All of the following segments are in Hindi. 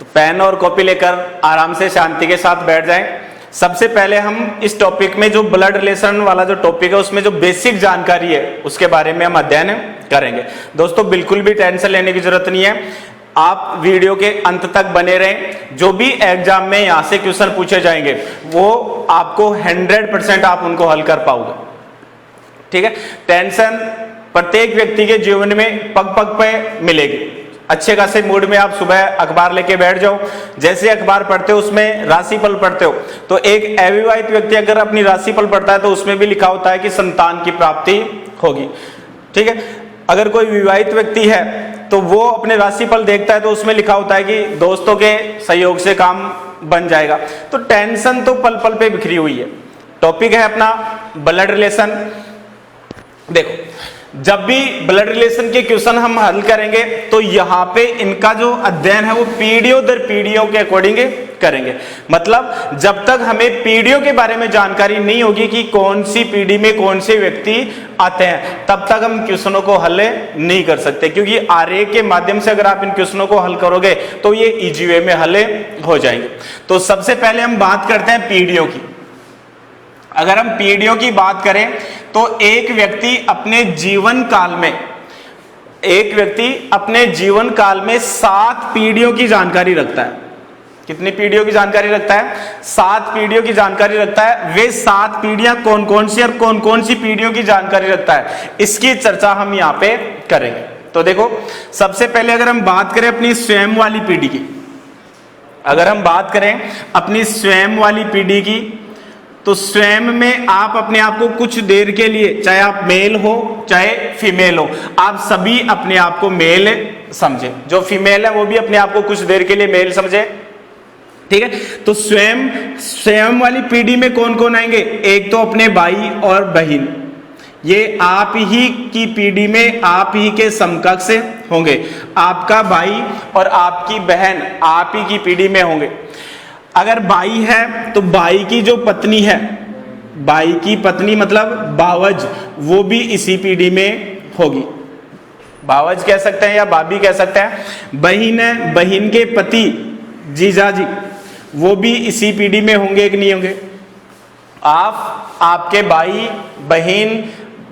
तो पेन और कॉपी लेकर आराम से शांति के साथ बैठ जाएं। सबसे पहले हम इस टॉपिक में जो ब्लड रिलेशन वाला जो टॉपिक है उसमें जो बेसिक जानकारी है उसके बारे में हम अध्ययन करेंगे। दोस्तों बिल्कुल भी टेंशन लेने की जरूरत नहीं है, आप वीडियो के अंत तक बने रहें। जो भी एग्जाम में यहाँ से क्वेश्चन पूछे जाएंगे वो आपको 100% आप उनको हल कर पाओगे। ठीक है, टेंशन प्रत्येक व्यक्ति के जीवन में पग पग पे मिलेगी। अच्छे खासे मूड में आप सुबह अखबार लेके बैठ जाओ, जैसे अखबार पढ़ते हो उसमें राशिफल पढ़ते हो तो एक अविवाहित व्यक्ति अगर अपनी राशिफल पढ़ता है तो उसमें भी लिखा होता है कि संतान की प्राप्ति होगी। ठीक है, अगर कोई विवाहित व्यक्ति है तो वो अपने राशिफल देखता है तो उसमें लिखा होता है कि दोस्तों के सहयोग से काम बन जाएगा। तो टेंशन तो पल पल पे बिखरी हुई है। टॉपिक है अपना ब्लड रिलेशन। देखो, जब भी ब्लड रिलेशन के क्वेश्चन हम हल करेंगे तो यहाँ पे इनका जो अध्ययन है वो पीढ़ियों दर पीढ़ियों के अकॉर्डिंग करेंगे। मतलब जब तक हमें पीढ़ियों के बारे में जानकारी नहीं होगी कि कौन सी पीढ़ी में कौन से व्यक्ति आते हैं तब तक हम क्वेश्चनों को हल नहीं कर सकते, क्योंकि आरेख के माध्यम से अगर आप इन क्वेश्चनों को हल करोगे तो ये इजी वे में हल हो जाएंगे। तो सबसे पहले हम बात करते हैं पीढ़ियों की। अगर हम पीढ़ियों की बात करें तो एक व्यक्ति अपने जीवन काल में 7 पीढ़ियों की जानकारी रखता है। कितनी पीढ़ियों की जानकारी रखता है? 7 पीढ़ियों की जानकारी रखता है। वे 7 पीढ़ियां कौन कौन सी और कौन कौन सी पीढ़ियों की जानकारी रखता है, इसकी चर्चा हम यहाँ पे करेंगे। तो देखो, सबसे पहले अगर हम बात करें अपनी स्वयं वाली पीढ़ी की, अगर हम बात करें अपनी स्वयं वाली पीढ़ी की तो स्वयं में आप अपने आप को कुछ देर के लिए, चाहे आप मेल हो चाहे फीमेल हो, आप सभी अपने आप को मेल समझे। जो फीमेल है वो भी अपने आप को कुछ देर के लिए मेल समझे। ठीक है, तो स्वयं वाली पीढ़ी में कौन कौन आएंगे? एक तो अपने भाई और बहन, ये आप ही की पीढ़ी में आप ही के समकक्ष होंगे। आपका भाई और आपकी बहन आप ही की पीढ़ी में होंगे। अगर भाई है तो भाई की जो पत्नी है, भाई की पत्नी मतलब भावज, वो भी इसी पीढ़ी में होगी। भावज कह सकते हैं या भाभी कह सकते हैं। बहन है, बहन के पति जीजाजी, वो भी इसी पीढ़ी में होंगे कि नहीं होंगे? आपके भाई बहन,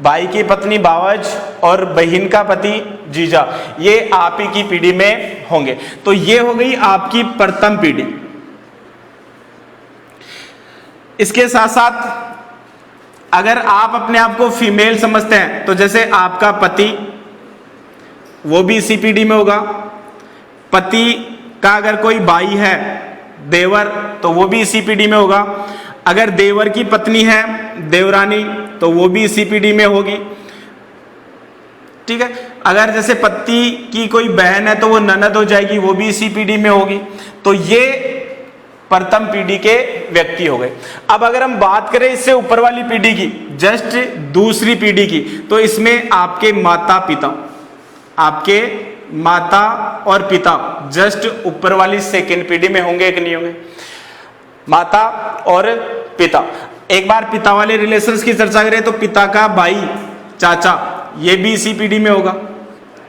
भाई की पत्नी भावज और बहन का पति जीजा, ये आप ही की पीढ़ी में होंगे। तो ये हो गई आपकी प्रथम पीढ़ी। इसके साथ साथ अगर आप अपने आप को फीमेल समझते हैं तो जैसे आपका पति, वो भी इसी पीढ़ी में होगा। पति का अगर कोई भाई है, देवर, तो वो भी इसी पीढ़ी में होगा। अगर देवर की पत्नी है देवरानी, तो वो भी इसी पीढ़ी में होगी। ठीक है, अगर जैसे पति की कोई बहन है तो वो ननद हो जाएगी, वो भी इसी पीढ़ी में होगी। तो ये प्रथम पीढ़ी के व्यक्ति हो गए। अब अगर हम बात करें इससे ऊपर वाली पीढ़ी की, जस्ट दूसरी पीढ़ी की, तो इसमें आपके माता पिता, आपके माता और पिता जस्ट ऊपर वाली सेकेंड पीढ़ी में होंगे कि नहीं होंगे? माता और पिता। एक बार पिता वाले रिलेशंस की चर्चा करें तो पिता का भाई चाचा, ये भी इसी पीढ़ी में होगा।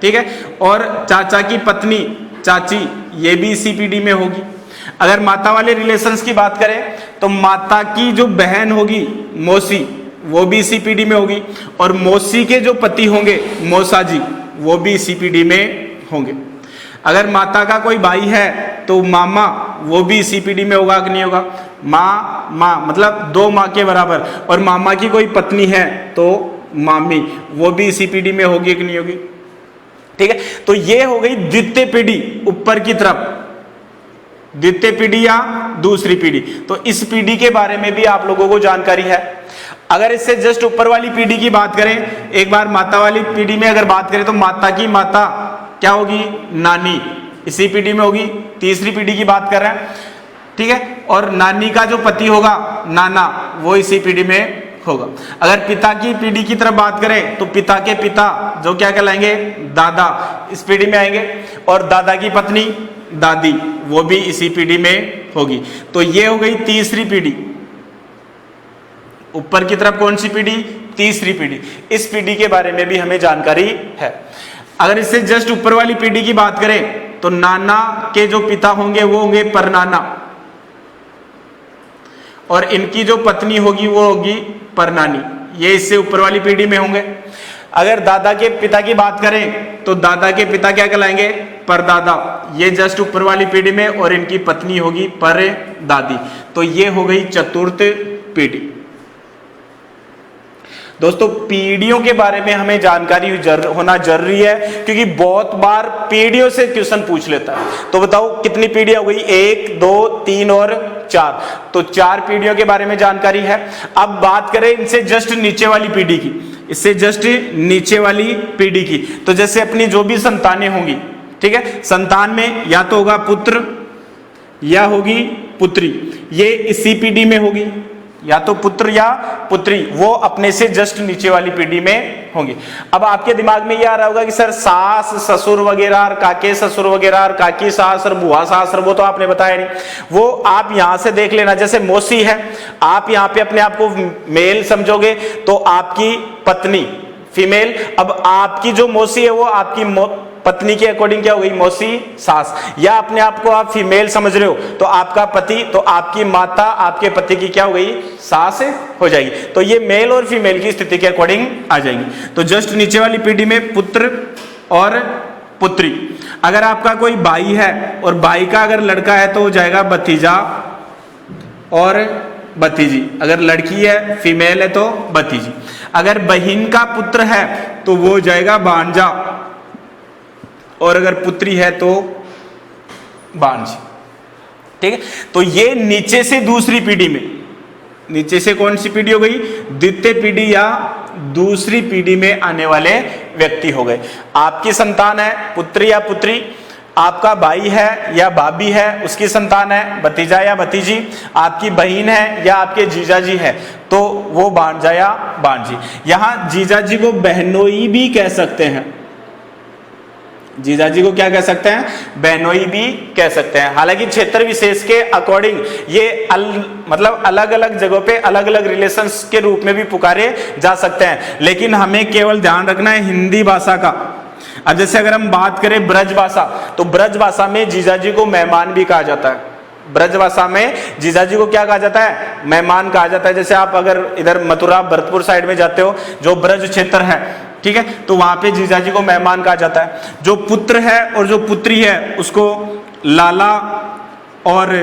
ठीक है, और चाचा की पत्नी चाची, ये भी इसी पीढ़ी में होगी। अगर माता वाले रिलेशंस की बात करें तो माता की जो बहन होगी मौसी, वो भी इसी पीढ़ी में होगी। और मौसी के जो पति होंगे मौसा जी, वो भी इसी पीढ़ी में होंगे। अगर माता का कोई भाई है तो मामा, वो भी इसी पीढ़ी में होगा कि नहीं होगा? माँ मतलब 2 माँ के बराबर। और मामा की कोई पत्नी है तो मामी, वो भी इसी पीढ़ी में होगी कि नहीं होगी? ठीक है, तो ये हो गई द्वितीय पीढ़ी, ऊपर की तरफ द्वितीय पीढ़ी या दूसरी पीढ़ी। तो इस पीढ़ी के बारे में भी आप लोगों को जानकारी है। अगर इससे जस्ट ऊपर वाली पीढ़ी की बात करें, एक बार माता वाली पीढ़ी में अगर बात करें तो माता की माता क्या होगी? नानी, इसी पीढ़ी में होगी। तीसरी पीढ़ी की बात कर रहे हैं। ठीक है, और नानी का जो पति होगा नाना, वो इसी पीढ़ी में होगा। अगर पिता की पीढ़ी की तरफ बात करें तो पिता के पिता जो क्या कहलाएंगे? दादा, इस पीढ़ी में आएंगे। और दादा की पत्नी दादी, वो भी इसी पीढ़ी में होगी। तो ये हो गई तीसरी पीढ़ी। ऊपर की तरफ कौन सी पीढ़ी? तीसरी पीढ़ी। इस पीढ़ी के बारे में भी हमें जानकारी है। अगर इससे जस्ट ऊपर वाली पीढ़ी की बात करें तो नाना के जो पिता होंगे वो होंगे परनाना, और इनकी जो पत्नी होगी वो होगी परनानी। ये इससे ऊपर वाली पीढ़ी में होंगे। अगर दादा के पिता की बात करें तो दादा के पिता क्या कहलाएंगे? परदादा। ये जस्ट ऊपर वाली पीढ़ी में, और इनकी पत्नी होगी परदादी। तो ये हो गई चतुर्थ पीढ़ी। दोस्तों, पीढ़ियों के बारे में हमें जानकारी होना जरूरी है, क्योंकि बहुत बार पीढ़ियों से क्वेश्चन पूछ लेता है। तो बताओ कितनी पीढ़ियां हो गई? 1, 2, 3 और 4। तो 4 पीढ़ियों के बारे में जानकारी है। अब बात करें इनसे जस्ट नीचे वाली पीढ़ी की, इससे जस्ट नीचे वाली पीढ़ी की, तो जैसे अपनी जो भी संतानें होंगी, ठीक है, संतान में या तो होगा पुत्र या होगी पुत्री। ये इसी पीढ़ी में होगी, या तो पुत्र या पुत्री, वो अपने से जस्ट नीचे वाली पीढ़ी में होंगे। अब आपके दिमाग में ये आ रहा होगा कि सर सास ससुर वगैरह और काके ससुर वगैरह और काकी सास और बुआ सास, और वो तो आपने बताया नहीं। वो आप यहां से देख लेना, जैसे मौसी है, आप यहां पे अपने आप को मेल समझोगे तो आपकी पत्नी फीमेल। अब आपकी जो मौसी है वो आपकी पत्नी के अकॉर्डिंग क्या हो गई? मौसी सास। या अपने आप को आप फीमेल समझ रहे हो तो आपका पति, तो आपकी माता आपके पति की क्या हो गई? सास हो जाएगी। तो ये मेल और फीमेल की स्थिति के अकॉर्डिंग आ जाएंगी। तो जस्ट नीचे वाली पीढ़ी में पुत्र और पुत्री। अगर आपका कोई भाई है और भाई का अगर लड़का है तो हो जाएगा भतीजा और भतीजी। अगर लड़की है फीमेल है तो भतीजी। अगर बहन का पुत्र है तो वो हो जाएगा भांजा, और अगर पुत्री है तो भांजी। ठीक है, तो ये नीचे से दूसरी पीढ़ी में, नीचे से कौन सी पीढ़ी हो गई? द्वितीय पीढ़ी या दूसरी पीढ़ी में आने वाले व्यक्ति हो गए। आपकी संतान है पुत्र या पुत्री, आपका भाई है या भाभी है उसकी संतान है भतीजा या भतीजी, आपकी बहन है या आपके जीजाजी है तो वो भांजा या भांजी। यहां जीजाजी को बहनोई भी कह सकते हैं, जीजाजी को क्या कह सकते हैं? बहनोई भी कह सकते हैं। हालांकि क्षेत्र विशेष के अकॉर्डिंग ये मतलब अलग अलग जगहों पे अलग अलग रिलेशंस के रूप में भी पुकारे जा सकते हैं, लेकिन हमें केवल ध्यान रखना है हिंदी भाषा का। अब जैसे अगर हम बात करें ब्रज भाषा, तो ब्रज भाषा में जीजाजी को मेहमान भी कहा जाता है। ब्रज भाषा में जीजाजी को क्या कहा जाता है? मेहमान कहा जाता है। जैसे आप अगर इधर मथुरा भरतपुर साइड में जाते हो, जो ब्रज क्षेत्र है, ठीक है, तो वहां पे जीजाजी को मेहमान कहा जाता है। जो पुत्र है और जो पुत्री है उसको लाला और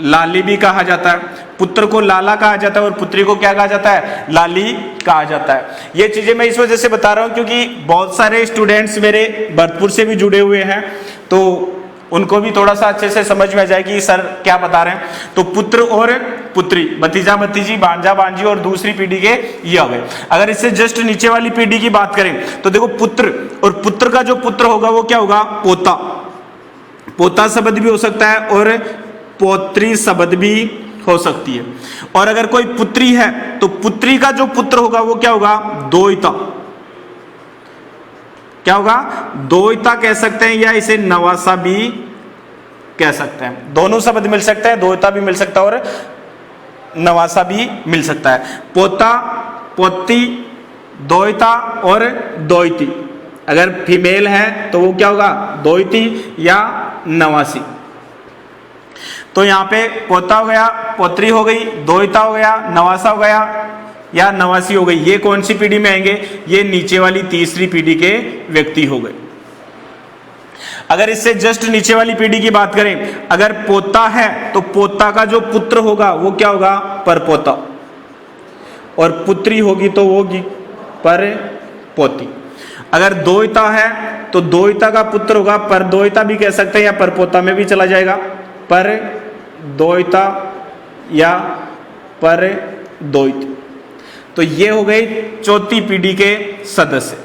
लाली भी कहा जाता है। पुत्र को लाला कहा जाता है और पुत्री को क्या कहा जाता है? लाली कहा जाता है। ये चीजें मैं इस वजह से बता रहा हूं क्योंकि बहुत सारे स्टूडेंट्स मेरे भरतपुर से भी जुड़े हुए हैं, तो उनको भी थोड़ा सा अच्छे से समझ में आ जाए कि सर क्या बता रहे हैं। तो पुत्र और पुत्री, भतीजा भतीजी, भांजा भांजी और दूसरी पीढ़ी के ये आ गए। अगर इससे जस्ट नीचे वाली पीढ़ी की बात करें तो देखो पुत्र, और पुत्र का जो पुत्र होगा वो क्या होगा? पोता। पोता शब्द भी हो सकता है और पौत्री शब्द भी हो सकती है। और अगर कोई पुत्री है तो पुत्री का जो पुत्र होगा वो क्या होगा? दोहिता। क्या होगा? दोहिता कह सकते हैं या इसे नवासा भी कह सकते हैं। दोनों शब्द मिल सकते हैं, दोहिता भी मिल सकता है और नवासा भी मिल सकता है। पोता, पोती, दोहिता और दोहिती। अगर फीमेल है तो वो क्या होगा? दोहिती या नवासी। तो यहां पे पोता हो गया, पोत्री हो गई, दोहिता हो गया, नवासा हो गया या नवासी हो गई। ये कौन सी पीढ़ी में आएंगे? ये नीचे वाली तीसरी पीढ़ी के व्यक्ति हो गए। अगर इससे जस्ट नीचे वाली पीढ़ी की बात करें, अगर पोता है तो पोता का जो पुत्र होगा वो क्या होगा? परपोता। और पुत्री होगी तो वो होगी परपोती। अगर दोहिता है तो दोहिता का पुत्र होगा परदोहिता भी कह सकते हैं या परपोता में भी चला जाएगा, पर दोहिता या परदोहित। तो ये हो गई चौथी पीढ़ी के सदस्य।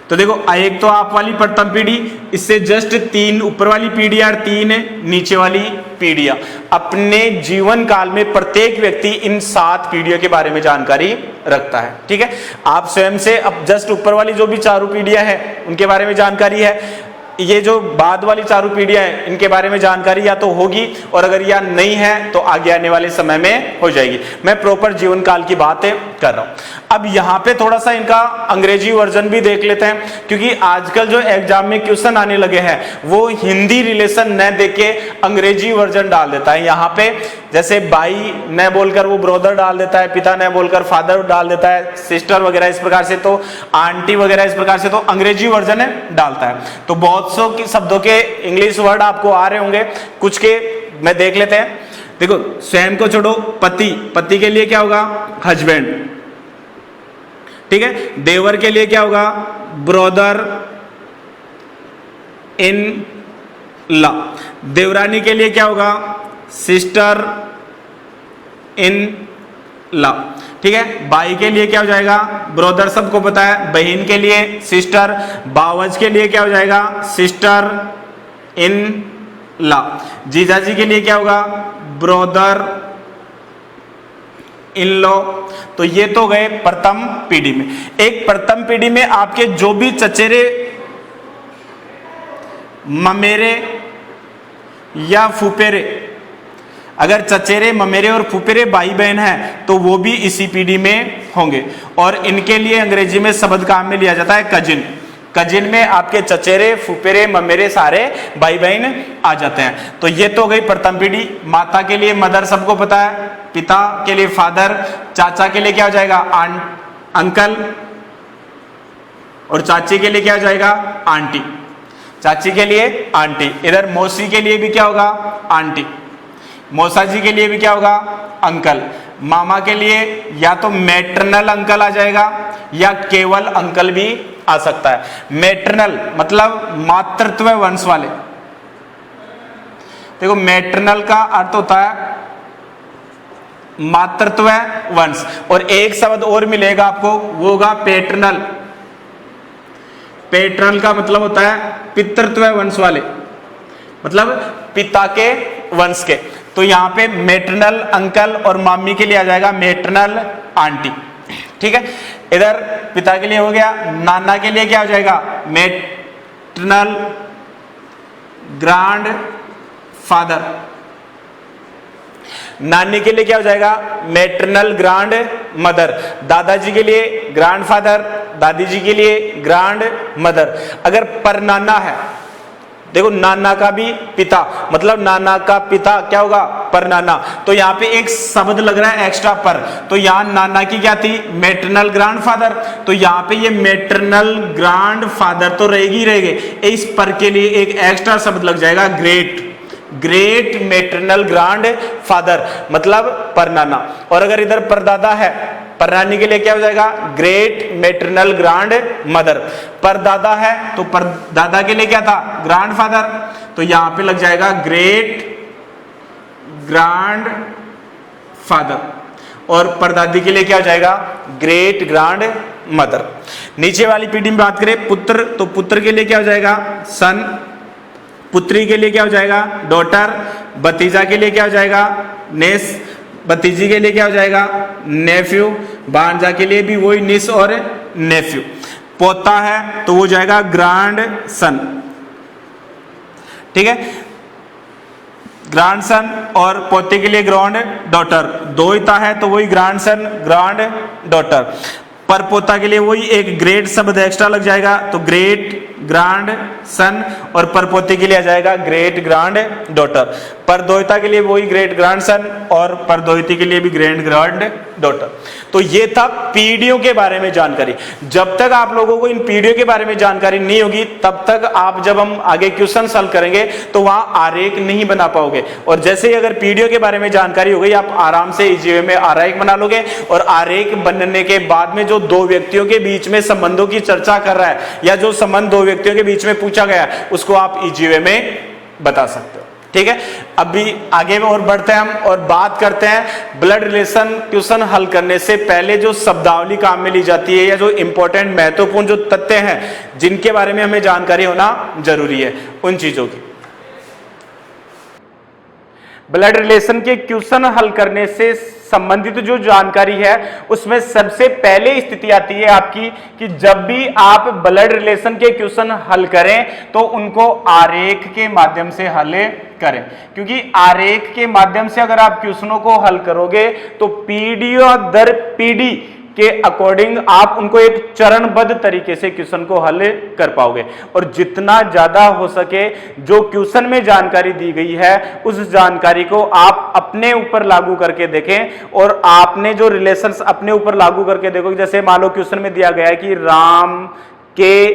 तो देखो, एक तो आप वाली प्रथम पीढ़ी, इससे जस्ट 3 ऊपर वाली पीढ़ी और 3 नीचे वाली पीढ़ियां। अपने जीवन काल में प्रत्येक व्यक्ति इन 7 पीढ़ियों के बारे में जानकारी रखता है। ठीक है, आप स्वयं से अब जस्ट ऊपर वाली जो भी 4 पीढ़ियां हैं उनके बारे में जानकारी है। ये जो बाद वाली 4 पीढ़ियां हैं इनके बारे में जानकारी या तो होगी, और अगर यह नहीं है तो आगे आने वाले समय में हो जाएगी। मैं प्रॉपर जीवन काल की बात कर रहा हूं। अब यहां पे थोड़ा सा इनका अंग्रेजी वर्जन भी देख लेते हैं, क्योंकि आजकल जो एग्जाम में क्वेश्चन आने लगे हैं वो हिंदी रिलेशन न देके अंग्रेजी वर्जन डाल देता है। यहां पे जैसे भाई न बोलकर वो ब्रदर डाल देता है, पिता न बोलकर फादर डाल देता है, सिस्टर वगैरह इस प्रकार से, तो आंटी वगैरह इस प्रकार से, तो अंग्रेजी वर्जन डालता है। तो बहुत सौ शब्दों के इंग्लिश वर्ड आपको आ रहे होंगे, कुछ के मैं देख लेते हैं। देखो, स्वयं को छोड़ो, पति, पति के लिए क्या होगा? हस्बैंड, ठीक है। देवर के लिए क्या होगा? Brother in law. देवरानी के लिए क्या होगा? सिस्टर इन लॉ, ठीक है। भाई के लिए क्या हो जाएगा? ब्रदर, सबको पता है। बहन के लिए सिस्टर, बावज के लिए क्या हो जाएगा? Sister in law. जीजाजी के लिए क्या होगा? Brother in law. तो ये तो गए प्रथम पीढ़ी में। एक प्रथम पीढ़ी में आपके जो भी चचेरे, ममेरे या फुफेरे, अगर चचेरे, ममेरे और फुफेरे भाई बहन हैं तो वो भी इसी पीढ़ी में होंगे। और इनके लिए अंग्रेजी में शब्द काम में लिया जाता है कजिन। कजिन में आपके चचेरे, फुफेरे, ममेरे सारे भाई बहन आ जाते हैं। तो ये तो गई प्रथम पीढ़ी। माता के लिए मदर, सबको पता है। पिता के लिए फादर, चाचा के लिए क्या हो जाएगा? आंट, अंकल, और चाची के लिए क्या हो जाएगा? आंटी। चाची के लिए आंटी। इधर मौसी के लिए भी क्या होगा? आंटी। मौसा जी के लिए भी क्या होगा? अंकल। मामा के लिए या तो मैटरनल अंकल आ जाएगा या केवल अंकल भी आ सकता है। मैटरनल मतलब मातृत्व वंश वाले। देखो, मैटरनल का अर्थ होता है मातृत्व वंश, और एक शब्द और मिलेगा आपको, वो होगा पैटर्नल। पैटर्नल का मतलब होता है पितृत्व वंश वाले, मतलब पिता के वंश के। तो यहां पे मैटरनल अंकल और मामी के लिए आ जाएगा मैटरनल आंटी, ठीक है। इधर पिता के लिए हो गया। नाना के लिए क्या हो जाएगा? Maternal grand father. नानी के लिए क्या हो जाएगा? Maternal grand mother. दादाजी के लिए ग्रैंड फादर, दादी जी के लिए ग्रैंड मदर। अगर परनाना है, देखो नाना का भी पिता, मतलब नाना का पिता क्या होगा? परनाना। तो यहाँ पे एक शब्द लग रहा है एक्स्ट्रा पर, तो यहाँ नाना की क्या थी? Maternal grandfather. तो यहाँ पे ये मैटरनल ग्रैंडफादर तो रहेगी रहेगी, इस पर के लिए एक एक्स्ट्रा शब्द लग जाएगा ग्रेट। ग्रेट मैटरनल ग्रैंडफादर मतलब परनाना। और अगर इधर परदादा है, परनानी के लिए क्या हो जाएगा? Great maternal grand mother. परदादा है तो परदादा के लिए क्या था? ग्रैंडफादर। तो यहां पे लग जाएगा ग्रेट ग्रैंड फादर। और परदादी के लिए क्या हो जाएगा? Great grand mother. नीचे वाली पीढ़ी में बात करें पुत्र, तो पुत्र के लिए क्या हो जाएगा? सन। पुत्री के लिए क्या हो जाएगा? डॉटर। भतीजा के लिए क्या हो जाएगा? नेस। भतीजी के लिए क्या हो जाएगा? नेफ्यू। भांजा के लिए भी वही निस और नेफ्यू। पोता है तो वो जाएगा ग्रैंड सन, ठीक है। Grand son. और पोते के लिए ग्रैंड डॉटर। दोहिता है तो वही ग्रैंड सन, ग्रैंड डॉटर। पर पोता के लिए वही एक ग्रेट शब्द एक्स्ट्रा लग जाएगा, तो ग्रेट ग्रैंड सन। और परपोते के लिए आ जाएगा ग्रेट ग्रैंड डॉटर। परदोहिता के लिए वही ग्रेट ग्रैंड सन, और परदोहिती के लिए भी ग्रेट ग्रैंड डॉटर। तो ये था पीढ़ियों के बारे में जानकारी। जब तक आप लोगों को इन पीढ़ियों के बारे में जानकारी नहीं होगी, तब तक आप जब हम आगे क्वेश्चन सॉल्व करेंगे तो वहां आरेख नहीं बना पाओगे। और जैसे ही अगर पीढ़ियों के बारे में जानकारी हो गई, आप आराम से इजी वे में आरेख बना लोगे। और आरेख बनने के बाद में जो दो व्यक्तियों के बीच में संबंधों की चर्चा कर रहा है, या जो संबंध दो व्यक्तियों के बीच में पूछा गया, उसको आप इजी वे में बता सकते हो, ठीक है। अभी आगे और बढ़ते हैं हम और बात करते हैं ब्लड रिलेशन क्वेश्चन हल करने से पहले जो शब्दावली काम में ली जाती है, या जो इंपॉर्टेंट महत्वपूर्ण जो तथ्य हैं जिनके बारे में हमें जानकारी होना जरूरी है, उन चीजों की। ब्लड रिलेशन के क्वेश्चन हल करने से संबंधित जो जानकारी है, उसमें सबसे पहले स्थिति आती है आपकी कि जब भी आप ब्लड रिलेशन के क्वेश्चन हल करें तो उनको आरेख के माध्यम से हल करें। क्योंकि आरेख के माध्यम से अगर आप क्वेश्चनों को हल करोगे तो पीढ़ी दर पीढ़ी के अकॉर्डिंग आप उनको एक चरणबद्ध तरीके से क्वेश्चन को हल कर पाओगे। और जितना ज्यादा हो सके जो क्वेश्चन में जानकारी दी गई है उस जानकारी को आप अपने ऊपर लागू करके देखें, और आपने जो रिलेशंस अपने ऊपर लागू करके देखो, जैसे मान लो क्वेश्चन में दिया गया है कि राम के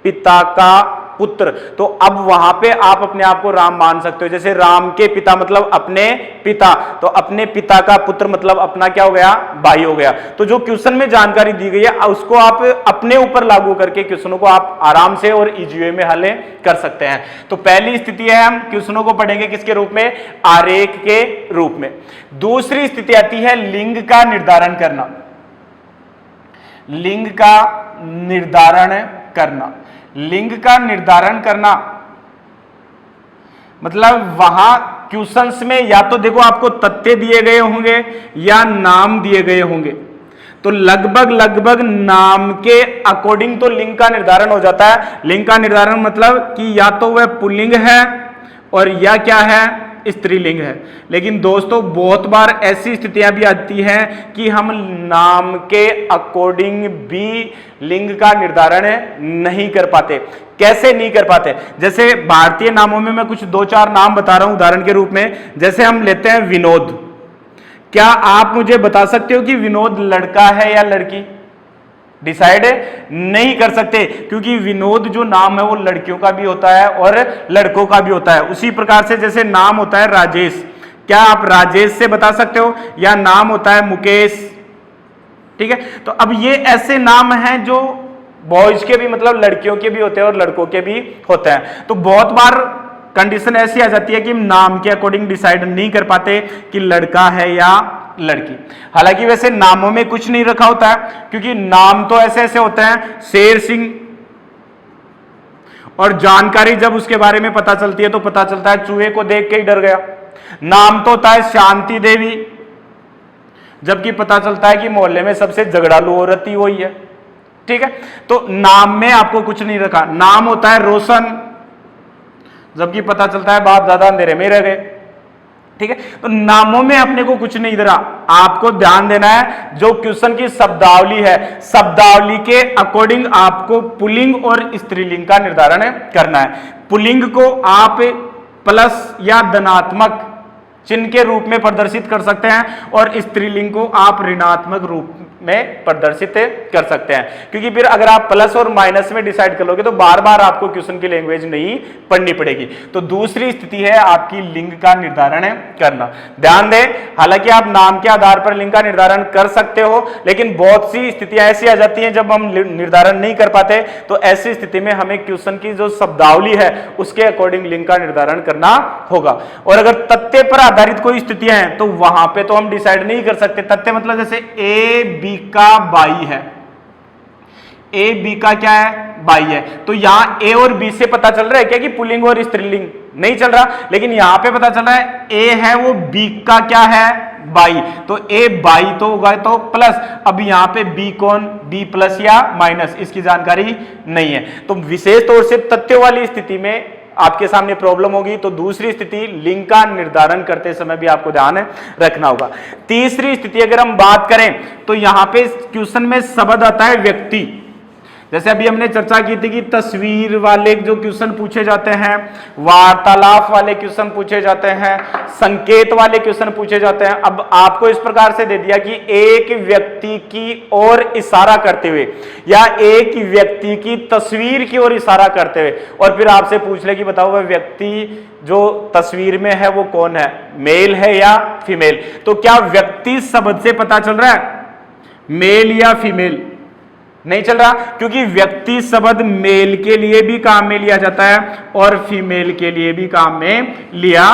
पिता का पुत्र, तो अब वहां पे आप अपने आप को राम मान सकते हो। जैसे राम के पिता मतलब अपने पिता, तो अपने पिता का पुत्र मतलब अपना क्या हो गया, भाई हो गया। तो जो क्वेश्चन में जानकारी दी गई है उसको आप अपने ऊपर लागू करके क्वेश्चनों को आप आराम से और इजी वे में हल कर सकते हैं। तो पहली स्थिति है, हम क्वेश्चनों को पढ़ेंगे किसके रूप में, आरेख के रूप में। दूसरी स्थिति आती है लिंग का निर्धारण करना। लिंग का निर्धारण करना, लिंग का निर्धारण करना मतलब वहां क्वेश्चंस में या तो देखो आपको तथ्य दिए गए होंगे या नाम दिए गए होंगे, तो लगभग नाम के अकॉर्डिंग तो लिंग का निर्धारण हो जाता है। लिंग का निर्धारण मतलब कि या तो वह पुल्लिंग है और या क्या है, स्त्रीलिंग है। लेकिन दोस्तों बहुत बार ऐसी स्थितियां भी आती हैं कि हम नाम के अकॉर्डिंग भी लिंग का निर्धारण नहीं कर पाते। कैसे नहीं कर पाते, जैसे भारतीय नामों में मैं कुछ 2-4 नाम बता रहा हूं उदाहरण के रूप में। जैसे हम लेते हैं विनोद, क्या आप मुझे बता सकते हो कि विनोद लड़का है या लड़की? डिसाइड नहीं कर सकते, क्योंकि विनोद जो नाम है वो लड़कियों का भी होता है और लड़कों का भी होता है। उसी प्रकार से जैसे नाम होता है राजेश, क्या आप राजेश से बता सकते हो, या नाम होता है मुकेश, ठीक है। तो अब ये ऐसे नाम हैं जो बॉयज के भी मतलब लड़कियों के भी होते हैं और लड़कों के भी होते हैं। तो बहुत बार कंडीशन ऐसी आ जाती है कि नाम के अकॉर्डिंग डिसाइड नहीं कर पाते कि लड़का है या लड़की। हालांकि वैसे नामों में कुछ नहीं रखा होता है, क्योंकि नाम तो ऐसे ऐसे होते हैं, शेर सिंह, और जानकारी जब उसके बारे में पता चलती है तो पता चलता है चूहे को देख के ही डर गया। नाम तो होता है शांति देवी, जबकि पता चलता है कि मोहल्ले में सबसे झगड़ालू औरत ही वही है, ठीक है। तो नाम में आपको कुछ नहीं रखा। नाम होता है रोशन, जबकि पता चलता है बाप दादा अंधेरे में रह गए, ठीक है। तो नामों में अपने को कुछ नहीं धरा। आपको ध्यान देना है जो क्वेश्चन की शब्दावली है, शब्दावली के अकॉर्डिंग आपको पुल्लिंग और स्त्रीलिंग का निर्धारण करना है। पुल्लिंग को आप प्लस या धनात्मक चिन्ह के रूप में प्रदर्शित कर सकते हैं और स्त्रीलिंग को आप ऋणात्मक रूप में प्रदर्शित कर सकते हैं, क्योंकि फिर अगर आप प्लस और माइनस में डिसाइड कर लोगे तो बार बार आपको क्वेश्चन की लैंग्वेज नहीं पढ़नी पड़ेगी। तो दूसरी स्थिति है आपकी लिंग का निर्धारण करना। ध्यान दें, हालांकि आप नाम के आधार पर लिंग का निर्धारण कर सकते हो, लेकिन बहुत सी स्थितियां ऐसी आ जाती हैं जब हम निर्धारण नहीं कर पाते, तो ऐसी स्थिति में हमें क्वेश्चन की जो शब्दावली है उसके अकॉर्डिंग लिंग का निर्धारण करना होगा। और अगर तथ्य पर आधारित कोई स्थितियां हैं तो वहां पे तो हम डिसाइड नहीं कर सकते। तथ्य मतलब जैसे ए बी का बाई है, ए बी का क्या है, बाई है, तो यहां ए और बी से पता चल रहा है क्या कि पुल्लिंग और स्त्रीलिंग? नहीं चल रहा, लेकिन यहां पे पता चल रहा है ए है वो बी का क्या है, बाई, तो ए बाई तो होगा तो प्लस। अब यहां पे बी कौन, बी प्लस या माइनस, इसकी जानकारी नहीं है। तो विशेष तौर से तथ्यों वाली स्थिति में आपके सामने प्रॉब्लम होगी। तो दूसरी स्थिति लिंग का निर्धारण करते समय भी आपको ध्यान रखना होगा। तीसरी स्थिति अगर हम बात करें तो यहां पे क्वेश्चन में शब्द आता है व्यक्ति। जैसे अभी हमने चर्चा की थी कि तस्वीर वाले जो क्वेश्चन पूछे जाते हैं, वार्तालाप वाले क्वेश्चन पूछे जाते हैं, संकेत वाले क्वेश्चन पूछे जाते हैं। अब आपको इस प्रकार से दे दिया कि एक व्यक्ति की ओर इशारा करते हुए या एक व्यक्ति की तस्वीर की ओर इशारा करते हुए, और फिर आपसे पूछ ले कि बताओ वह व्यक्ति जो तस्वीर में है वो कौन है, मेल है या फीमेल? तो क्या व्यक्ति शब्द से पता चल रहा है मेल या फीमेल? नहीं चल रहा, क्योंकि व्यक्ति शब्द मेल के लिए भी काम में लिया जाता है और फीमेल के लिए भी काम में लिया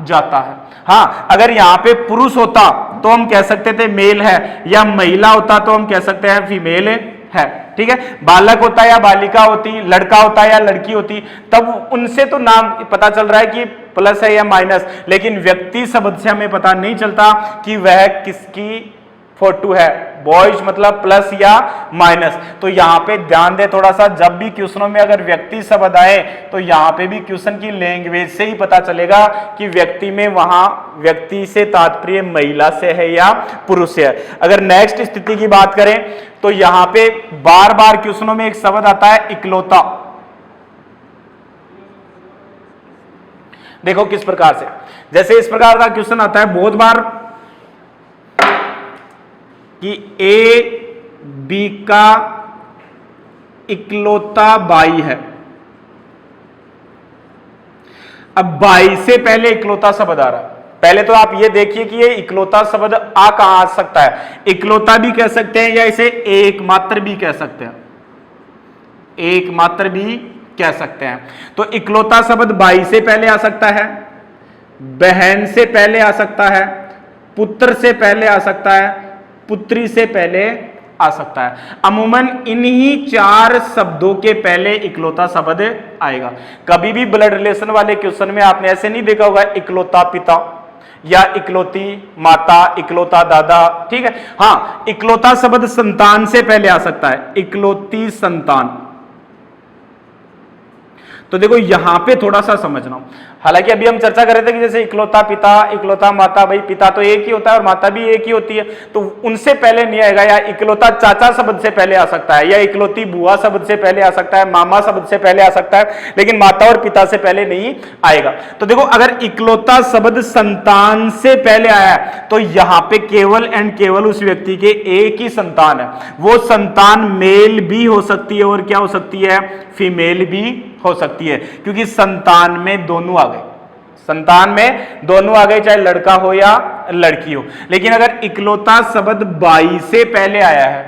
जाता है। हाँ, अगर यहां पे पुरुष होता तो हम कह सकते थे मेल है, या महिला होता तो हम कह सकते हैं फीमेल है, ठीक है। बालक होता या बालिका होती, लड़का होता या लड़की होती, तब उनसे तो नाम पता चल रहा है कि प्लस है या माइनस, लेकिन व्यक्ति शब्द से हमें पता नहीं चलता कि वह किसकी फॉर टू है, बॉयज मतलब प्लस या माइनस। तो यहां पे ध्यान दे थोड़ा सा, जब भी क्वेश्चनों में अगर व्यक्ति शब्द आए तो यहां पे भी क्वेश्चन की लैंग्वेज से ही पता चलेगा कि व्यक्ति में वहां व्यक्ति से तात्पर्य महिला से है या पुरुष से है। अगर नेक्स्ट स्थिति की बात करें तो यहां पे बार बार क्वेश्चनों में एक शब्द आता है इकलौता। देखो किस प्रकार से, जैसे इस प्रकार का क्वेश्चन आता है बहुत बार कि ए बी का इकलौता भाई है। अब भाई से पहले इकलौता शब्द आ रहा है। पहले तो आप ये देखिए कि ये इकलौता शब्द आ कहां आ सकता है। इकलौता भी कह सकते हैं या इसे एकमात्र भी कह सकते हैं, एकमात्र भी कह सकते हैं। तो इकलौता शब्द भाई से पहले आ सकता है, बहन से पहले आ सकता है, पुत्र से पहले आ सकता है, पुत्री से पहले आ सकता है। अमूमन इन्हीं चार शब्दों के पहले इकलौता शब्द आएगा। कभी भी ब्लड रिलेशन वाले क्वेश्चन में आपने ऐसे नहीं देखा होगा इकलौता पिता या इकलौती माता, इकलौता दादा, ठीक है। हां, इकलौता शब्द संतान से पहले आ सकता है, इकलौती संतान। तो देखो यहां पे थोड़ा सा समझना। हालांकि अभी हम चर्चा कर रहे थे कि जैसे इकलौता पिता, इकलौता माता, भाई पिता तो एक ही होता है और माता भी एक ही होती है, तो उनसे पहले नहीं आएगा। या इकलौता चाचा शब्द से पहले आ सकता है, या इकलौती बुआ शब्द से पहले आ सकता है, मामा शब्द से पहले आ सकता है, लेकिन माता और पिता से पहले नहीं आएगा। तो देखो अगर इकलौता शब्द संतान से पहले आया है तो यहां पे केवल एंड केवल उस व्यक्ति के एक ही संतान है। वो संतान मेल भी हो सकती है और क्या हो सकती है, फीमेल भी हो सकती है, क्योंकि संतान में दोनों आ गए, संतान में दोनों आ गए, चाहे लड़का हो या लड़की हो। लेकिन अगर इकलौता शब्द बाई से पहले आया है,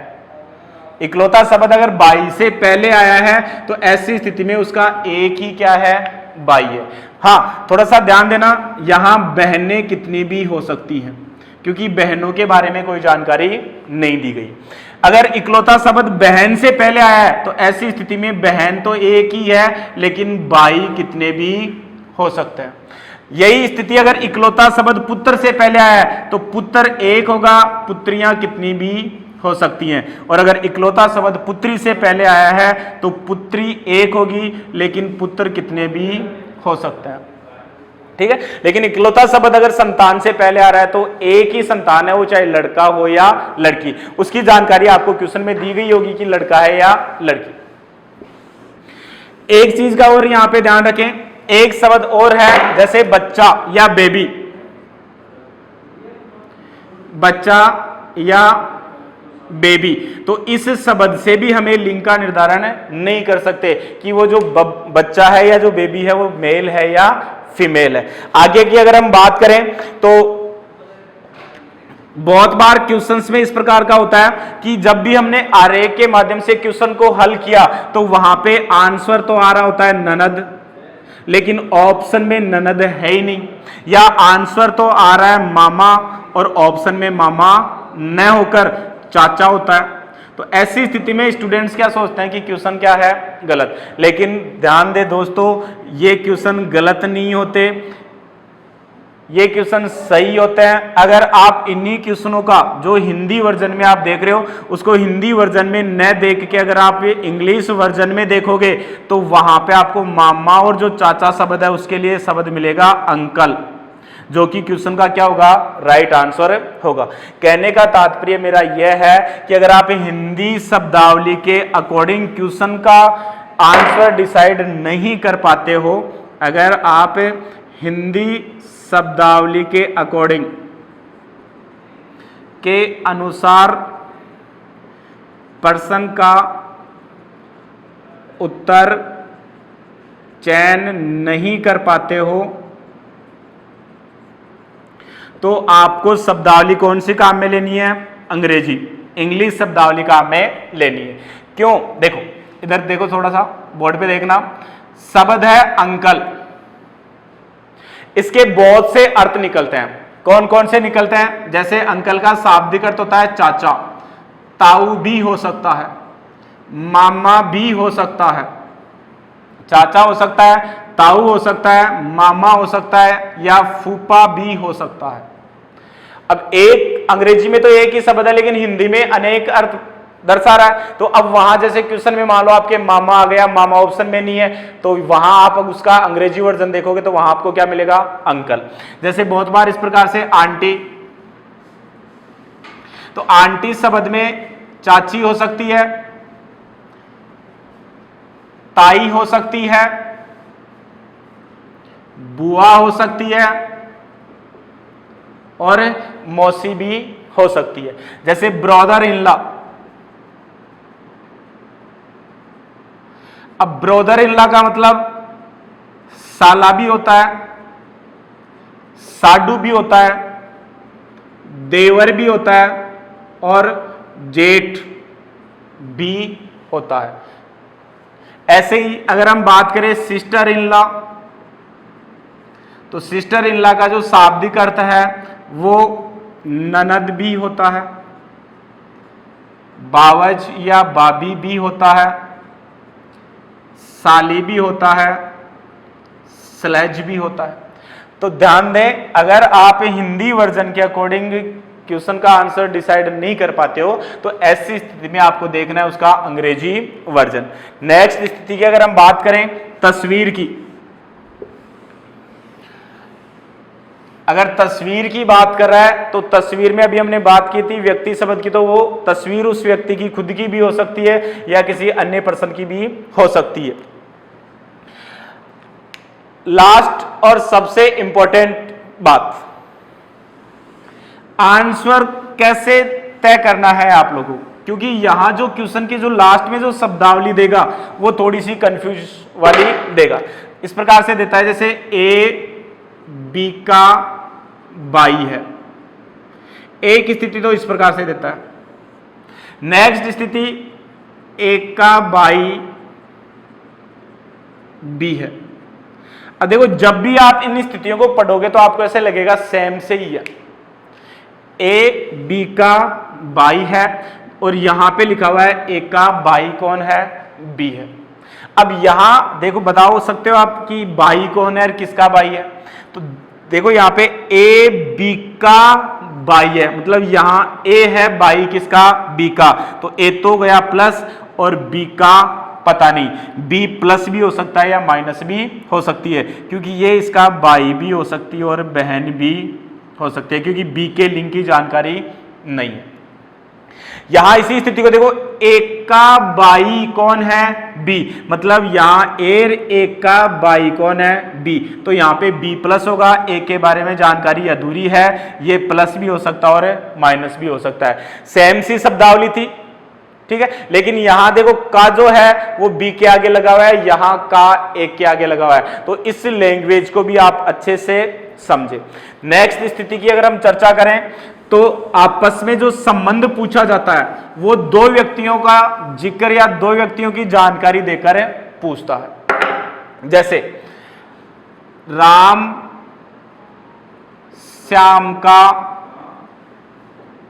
इकलौता शब्द अगर बाई से पहले आया है तो ऐसी स्थिति में उसका एक ही क्या है, बाई है। हां, थोड़ा सा ध्यान देना, यहां बहनें कितनी भी हो सकती हैं, क्योंकि बहनों के बारे में कोई जानकारी नहीं दी गई। अगर इकलौता शब्द बहन से पहले आया है तो ऐसी स्थिति में बहन तो एक ही है, लेकिन भाई कितने भी हो सकते हैं। यही स्थिति अगर इकलौता शब्द पुत्र से पहले आया है तो पुत्र एक होगा, पुत्रियां कितनी भी हो सकती हैं। और अगर इकलौता शब्द पुत्री से पहले आया है तो पुत्री एक होगी, लेकिन पुत्र कितने भी हो सकते हैं, ठीक है। लेकिन इकलौता शब्द अगर संतान से पहले आ रहा है तो एक ही संतान है, वो चाहे लड़का हो या लड़की। उसकी जानकारी आपको क्वेश्चन में दी गई होगी कि लड़का है या लड़की। एक चीज का और यहां पे ध्यान रखें, एक शब्द और है जैसे बच्चा या बेबी, बच्चा या बेबी, तो इस शब्द से भी हमें लिंग का निर्धारण नहीं कर सकते कि वो जो बच्चा है या जो बेबी है वो मेल है या फीमेल है। आगे की अगर हम बात करें तो बहुत बार क्वेश्चंस में इस प्रकार का होता है कि जब भी हमने आरेख के माध्यम से क्वेश्चन को हल किया तो वहां पे आंसर तो आ रहा होता है ननद, लेकिन ऑप्शन में ननद है ही नहीं, या आंसर तो आ रहा है मामा और ऑप्शन में मामा न होकर चाचा होता है। तो ऐसी स्थिति में स्टूडेंट्स क्या सोचते हैं कि क्वेश्चन क्या है, गलत। लेकिन ध्यान दे दोस्तों, ये क्वेश्चन गलत नहीं होते, ये क्वेश्चन सही होते हैं। अगर आप इन्हीं क्वेश्चनों का जो हिंदी वर्जन में आप देख रहे हो उसको हिंदी वर्जन में न देख के अगर आप इंग्लिश वर्जन में देखोगे तो वहां पे आपको मामा और जो चाचा शब्द है उसके लिए शब्द मिलेगा अंकल, जो कि क्वेश्चन का क्या होगा, राइट आंसर होगा। कहने का तात्पर्य मेरा यह है कि अगर आप हिंदी शब्दावली के अकॉर्डिंग क्वेश्चन का आंसर डिसाइड नहीं कर पाते हो, अगर आप हिंदी शब्दावली के अकॉर्डिंग के अनुसार प्रश्न का उत्तर चयन नहीं कर पाते हो तो आपको शब्दावली कौन सी काम में लेनी है, अंग्रेजी, इंग्लिश शब्दावली काम में लेनी है। क्यों, देखो इधर देखो, थोड़ा सा बोर्ड पे देखना, शब्द है अंकल, इसके बहुत से अर्थ निकलते हैं। कौन कौन से निकलते हैं, जैसे अंकल का शाब्दिक अर्थ होता है चाचा, ताऊ भी हो सकता है, मामा भी हो सकता है, चाचा हो सकता है, ताऊ हो सकता है, मामा हो सकता है, या फूफा भी हो सकता है। अब एक अंग्रेजी में तो एक ही शब्द है लेकिन हिंदी में अनेक अर्थ दर्शा रहा है। तो अब वहां जैसे क्वेश्चन में मान लो आपके मामा आ गया, मामा ऑप्शन में नहीं है, तो वहां आप उसका अंग्रेजी वर्जन देखोगे तो वहां आपको क्या मिलेगा, अंकल। जैसे बहुत बार इस प्रकार से आंटी, तो आंटी शब्द में चाची हो सकती है, ताई हो सकती है, बुआ हो सकती है और मौसी भी हो सकती है। जैसे ब्रदर इन लॉ, अब ब्रदर इन लॉ का मतलब साला भी होता है, साडू भी होता है, देवर भी होता है और जेठ भी होता है। ऐसे ही अगर हम बात करें सिस्टर इन लॉ, तो सिस्टर इन लॉ का जो शाब्दिक अर्थ है वो ननद भी होता है, बावज या बाबी भी होता है, साली भी होता है, स्लेज भी होता है। तो ध्यान दें, अगर आप हिंदी वर्जन के अकॉर्डिंग क्वेश्चन का आंसर डिसाइड नहीं कर पाते हो तो ऐसी स्थिति में आपको देखना है उसका अंग्रेजी वर्जन। नेक्स्ट स्थिति की अगर हम बात करें तस्वीर की, अगर तस्वीर की बात कर रहा है तो तस्वीर में अभी हमने बात की थी व्यक्ति शब्द की, तो वो तस्वीर उस व्यक्ति की खुद की भी हो सकती है या किसी अन्य पर्सन की भी हो सकती है। लास्ट और सबसे इंपॉर्टेंट बात, आंसर कैसे तय करना है आप लोगों को, क्योंकि यहां जो क्वेश्चन की जो लास्ट में जो शब्दावली देगा वो थोड़ी सी कंफ्यूज वाली देगा। इस प्रकार से देता है जैसे ए बी का बाई है, एक स्थिति तो इस प्रकार से देता है। नेक्स्ट स्थिति ए का बाई बी है। अब देखो जब भी आप इन स्थितियों को पढ़ोगे तो आपको ऐसे लगेगा सेम से ही है, ए बी का बाई है और यहां पे लिखा हुआ है ए का बाई कौन है, बी है। अब यहां देखो बता सकते हो आप कि बाई कौन है और किसका बाई है, तो देखो यहां पे ए बी का बाई है, मतलब यहां ए है, बाई किसका, बी का, तो ए तो गया प्लस और बी का पता नहीं, बी प्लस भी हो सकता है या माइनस भी हो सकती है, क्योंकि ये इसका बाई भी हो सकती है और बहन भी हो सकती है, क्योंकि बी के लिंक की जानकारी नहीं है। यहां इसी स्थिति को देखो, ए का बाई कौन है, बी, मतलब यहां ए का बाई कौन है, बी, तो यहां पे बी प्लस होगा, ए के बारे में जानकारी अधूरी है, ये प्लस भी हो सकता है और माइनस भी हो सकता है। सेम सी शब्दावली थी, ठीक है, लेकिन यहां देखो का जो है वो बी के आगे लगा हुआ है, यहां का ए के आगे लगा हुआ है, तो इस लैंग्वेज को भी आप अच्छे से समझे। नेक्स्ट स्थिति की अगर हम चर्चा करें तो आपस में जो संबंध पूछा जाता है वो दो व्यक्तियों का जिक्र या दो व्यक्तियों की जानकारी देकर पूछता है। जैसे राम श्याम का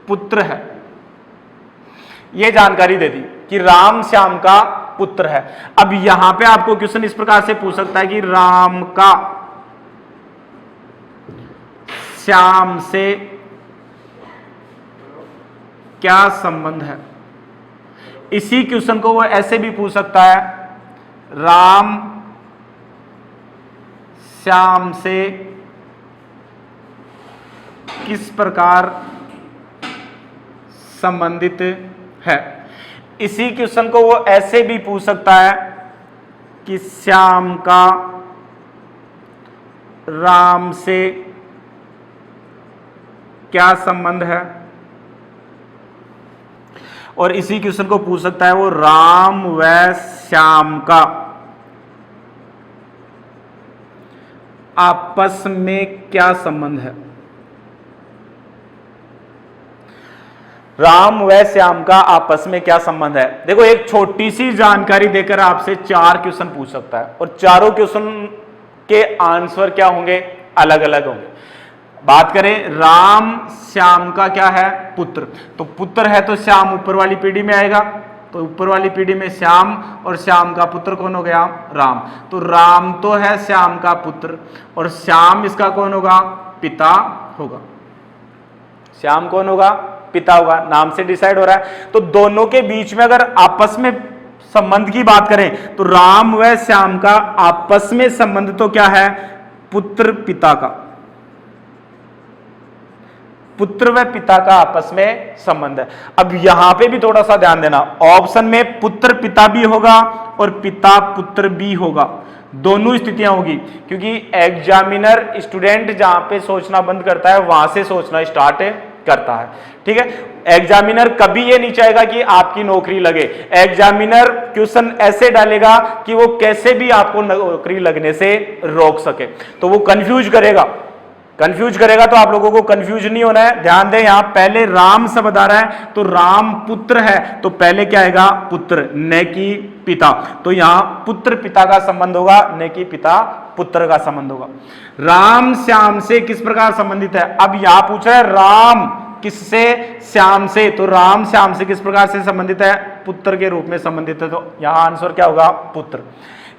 पुत्र है, यह जानकारी दे दी कि राम श्याम का पुत्र है। अब यहां पे आपको क्वेश्चन इस प्रकार से पूछ सकता है कि राम का श्याम से क्या संबंध है। इसी क्वेश्चन को वो ऐसे भी पूछ सकता है, राम श्याम से किस प्रकार संबंधित है। इसी क्वेश्चन को वो ऐसे भी पूछ सकता है कि श्याम का राम से क्या संबंध है, और इसी क्वेश्चन को पूछ सकता है वो राम व श्याम का आपस में क्या संबंध है। राम व श्याम का आपस में क्या संबंध है। देखो एक छोटी सी जानकारी देकर आपसे 4 क्वेश्चन पूछ सकता है और चारों क्वेश्चन के आंसर क्या होंगे, अलग अलग होंगे। बात करें राम श्याम का क्या है, पुत्र, तो पुत्र है तो श्याम ऊपर वाली पीढ़ी में आएगा, तो ऊपर वाली पीढ़ी में श्याम, और श्याम का पुत्र कौन हो गया, राम, तो राम तो है श्याम का पुत्र और श्याम इसका कौन होगा, पिता होगा। श्याम कौन होगा? पिता होगा, नाम से डिसाइड हो रहा है। तो दोनों के बीच में अगर आपस में संबंध की बात करें तो राम व श्याम का आपस में संबंध तो क्या है? पुत्र पिता का, पुत्र व पिता का आपस में संबंध है। अब यहां पे भी थोड़ा सा ध्यान देना, ऑप्शन में पुत्र पिता भी होगा और पिता पुत्र भी होगा, दोनों स्थितियां होगी, क्योंकि एग्जामिनर स्टूडेंट जहां पे सोचना बंद करता है वहां से सोचना स्टार्ट करता है। ठीक है, एग्जामिनर कभी ये नहीं चाहेगा कि आपकी नौकरी लगे। एग्जामिनर क्वेश्चन ऐसे डालेगा कि वो कैसे भी आपको नौकरी लगने से रोक सके, तो वो कंफ्यूज करेगा तो आप लोगों को कंफ्यूज नहीं होना है। ध्यान दें, यहां पहले राम शब्द आ रहा है तो राम पुत्र है, तो पहले क्या आएगा? पुत्र, न कि पिता। तो यहां पुत्र पिता का संबंध होगा, न कि पिता पुत्र का संबंध होगा। राम श्याम से किस प्रकार संबंधित है? अब यहां पूछ रहा है राम किससे? श्याम से। तो राम श्याम से किस प्रकार से संबंधित है? पुत्र के रूप में संबंधित है। तो यहां आंसर क्या होगा? पुत्र।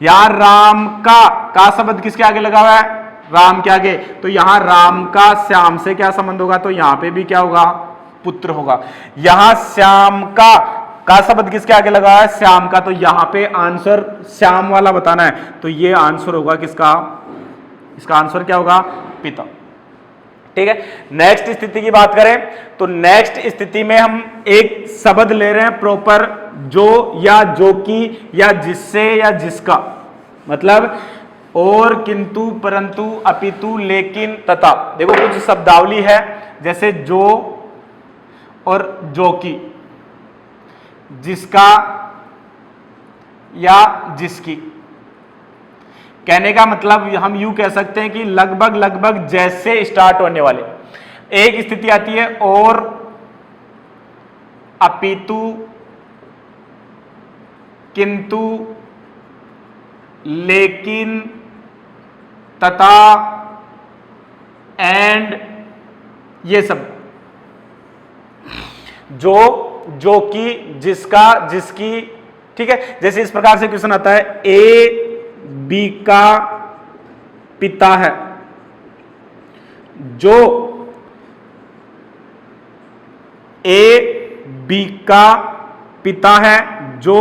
यहां राम का शब्द किसके आगे लगा हुआ है? राम के आगे। तो यहां राम का श्याम से क्या संबंध होगा? तो यहां पे भी क्या होगा? पुत्र होगा। यहां श्याम का शब्द किसके आगे लगा है? श्याम का। तो यहां पे आंसर श्याम वाला बताना है, तो ये आंसर होगा किसका? इसका आंसर क्या होगा? पिता। ठीक है, नेक्स्ट स्थिति की बात करें तो नेक्स्ट स्थिति में हम एक शब्द ले रहे हैं प्रॉपर, जो या जो की या जिससे या जिसका, मतलब और, किंतु, परंतु, अपितु, लेकिन, तथा। देखो कुछ शब्दावली है जैसे जो और जो की, जिसका या जिसकी। कहने का मतलब हम यूं कह सकते हैं कि लगभग जैसे स्टार्ट होने वाले। एक स्थिति आती है और, अपितु, किंतु, लेकिन, तथा, एंड, ये सब। जो की, जिसका, जिसकी। ठीक है, जैसे इस प्रकार से क्वेश्चन आता है, ए बी का पिता है, जो ए बी का पिता है, जो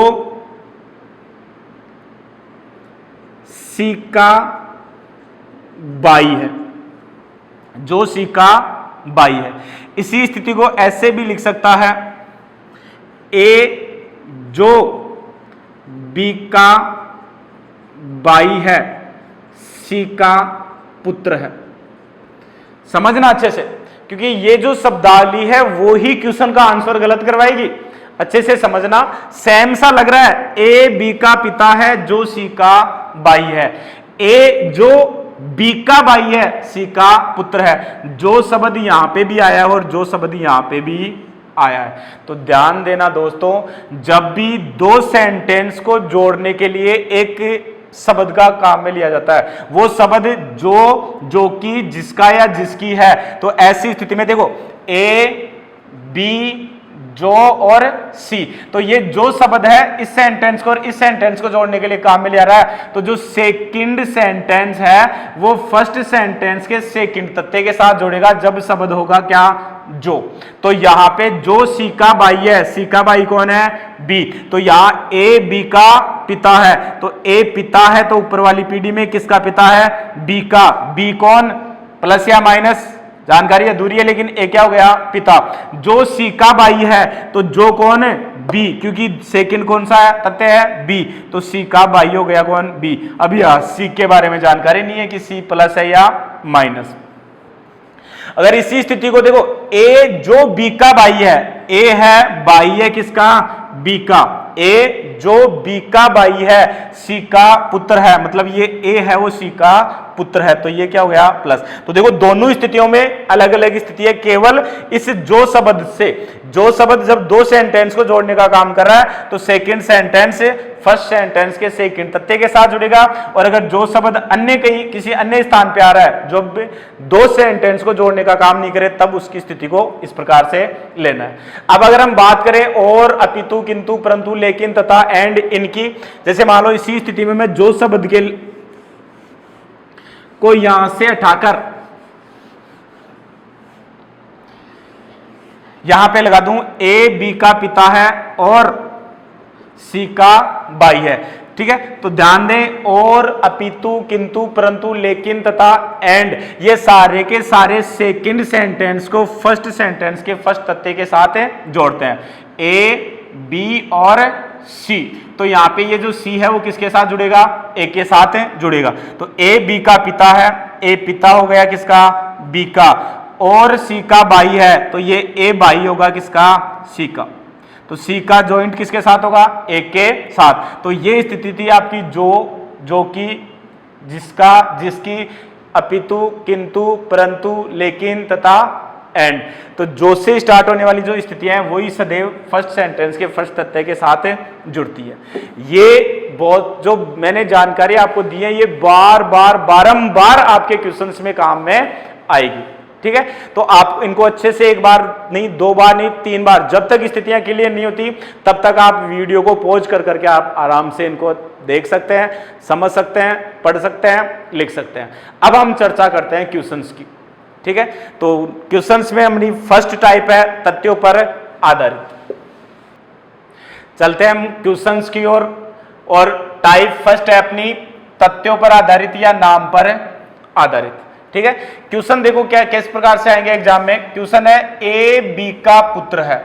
सी का बाई है, जो सी का बाई है। इसी स्थिति को ऐसे भी लिख सकता है, ए जो बी का बाई है, सी का पुत्र है। समझना अच्छे से, क्योंकि ये जो शब्दावली है वो ही क्वेश्चन का आंसर गलत करवाएगी। अच्छे से समझना, सेम सा लग रहा है, ए बी का पिता है, जो सी का बाई है। ए जो बी का बाई है, सी का पुत्र है। जो शब्द यहां पे भी आया है और जो शब्द यहां पे भी आया है। तो ध्यान देना दोस्तों, जब भी दो सेंटेंस को जोड़ने के लिए एक शब्द का काम में लिया जाता है, वो शब्द जो की, जिसका या जिसकी है, तो ऐसी स्थिति में देखो, ए बी, जो और सी, तो ये जो शब्द है इस सेंटेंस को और इस सेंटेंस को जोड़ने के लिए काम में लिया रहा है। तो जो सेकंड सेंटेंस है वो फर्स्ट सेंटेंस के सेकंड तत्ते के साथ जोड़ेगा जब शब्द होगा क्या? जो। तो यहां पे जो सी का बाई है, सी का बाई कौन है? बी। तो यहां ए बी का पिता है, तो ए पिता है, तो ऊपर वाली पीढ़ी में किसका पिता है? बी का। बी कौन? प्लस या माइनस, जानकारी अधूरी है, लेकिन ए क्या हो गया? पिता। जो सी का बाई है, तो जो कौन है? बी, क्योंकि सेकंड कौन सा है? तथ्य है बी, तो सी का बाई हो गया कौन? बी। अभी सी के बारे में जानकारी नहीं है कि सी प्लस है या माइनस। अगर इसी स्थिति को देखो, ए जो बी का बाई है, ए है बाई है किसका? बी का। ए जो बी का बाई है, सी का पुत्र है, मतलब ये ए है वो सी का पुत्र है, तो ये क्या हो गया? प्लस। तो देखो दोनों स्थितियों में अलग अलग स्थिति है, केवल इस जो शब्द से, जो शब्द जब दो सेंटेंस को जोड़ने का काम कर रहा है तो सेकंड सेंटेंस फर्स्ट सेंटेंस के सेकंड तत्ते के साथ जुड़ेगा, और अगर जो शब्द अन्य कहीं किसी अन्य स्थान पे आ रहा है जो दो सेंटेंस को जोड़ने का काम नहीं करे, तब उसकी स्थिति को इस प्रकार से लेना है। अब अगर हम बात करें और, अपितु, किंतु, परंतु, लेकिन, तथा, एंड, इनकी, जैसे मान लो इसी स्थिति में मैं जो शब्द के को यहां से हटाकर यहां पे लगा दूं ए बी का पिता है और सी का भाई है, ठीक है। तो ध्यान दें, और, अपितु, किंतु, परंतु, लेकिन तथा एंड, ये सारे के सारे सेकंड सेंटेंस को फर्स्ट सेंटेंस के फर्स्ट तथ्य के साथ जोड़ते हैं, ए बी और सी। तो यहां पे ये जो सी है वो किसके साथ जुड़ेगा, ए के साथ जुड़ेगा। तो ए बी का पिता है, ए पिता हो गया किसका, बी का, और सी का भाई है तो ये ए भाई होगा किसका, सी का। तो सी का जॉइंट किसके साथ होगा, ए के साथ। तो ये स्थिति थी आपकी जो कि जिसका, जिसकी, अपितु, किंतु, परंतु, लेकिन तथा एंड। तो जो से स्टार्ट होने वाली जो स्थितियां हैं वही सदैव फर्स्ट सेंटेंस के फर्स्ट तथ्य के साथ जुड़ती है। ये बहुत जो मैंने जानकारी आपको दी है ये बारंबार आपके क्वेश्चंस में काम में आएगी, ठीक है। तो आप इनको अच्छे से एक बार नहीं, दो बार नहीं, 3 बार, जब तक स्थितियां क्लियर नहीं होती तब तक आप वीडियो को पॉज कर करके आप आराम से इनको देख सकते हैं, समझ सकते हैं, पढ़ सकते हैं, लिख सकते हैं। अब हम चर्चा करते हैं क्वेश्चंस की, ठीक है। तो क्वेश्चंस में हमारी फर्स्ट टाइप है तथ्यों पर आधारित। चलते हैं हम क्वेश्चंस की ओर, और टाइप फर्स्ट है अपनी तथ्यों पर आधारित या नाम पर आधारित, ठीक है। क्वेश्चन देखो क्या किस प्रकार से आएंगे एग्जाम में। क्वेश्चन है ए बी का पुत्र है,